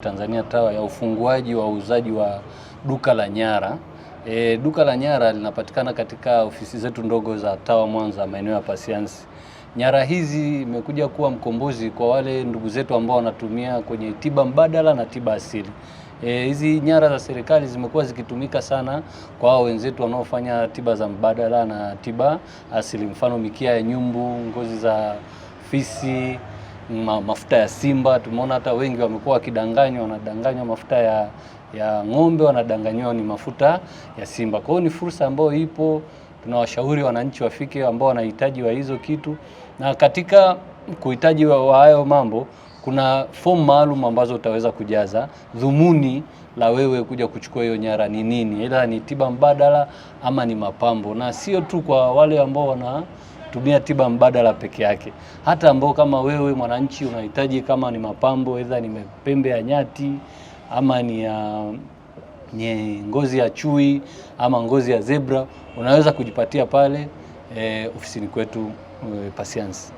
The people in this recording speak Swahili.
Tanzania TAWA ya ufunguaji wa uuzaji wa duka la nyara. Duka la nyara linapatikana katika ofisi zetu ndogo za TAWA Mwanza, maeneo ya Pasiansi. Nyara hizi imekuja kuwa mkombozi kwa wale ndugu zetu ambao wanatumia kwenye tiba mbadala na tiba asili. Hizi nyara za serikali zimekuwa zikitumika sana kwa hao wenzetu wanaofanya tiba za mbadala na tiba asili, mfano mikia ya nyumbu, ngozi za fisi, mafuta ya simba. Tumeona hata wengi wamekuwa wakidanganywa, wanadanganywa mafuta ya ng'ombe, wanadanganywa ni mafuta ya simba. Kwa hiyo ni fursa ambayo ipo, tunawashauri wananchi wafike ambao wanahitaji wa hizo kitu. Na katika kuhitaji wa hayo mambo, kuna fomu maalum ambazo utaweza kujaza. Dhumuni la wewe kuja kuchukua hiyo nyara ni nini? Ila ni tiba mbadala ama ni mapambo. Na sio tu kwa wale ambao wanatumia tiba mbadala peke yake. Hata ambao kama wewe mwananchi unahitaji, kama ni mapambo, aidha ni pembe ya nyati ama ni ngozi ya chui ama ngozi ya zebra, unaweza kujipatia pale ofisini kwetu Pasiansi.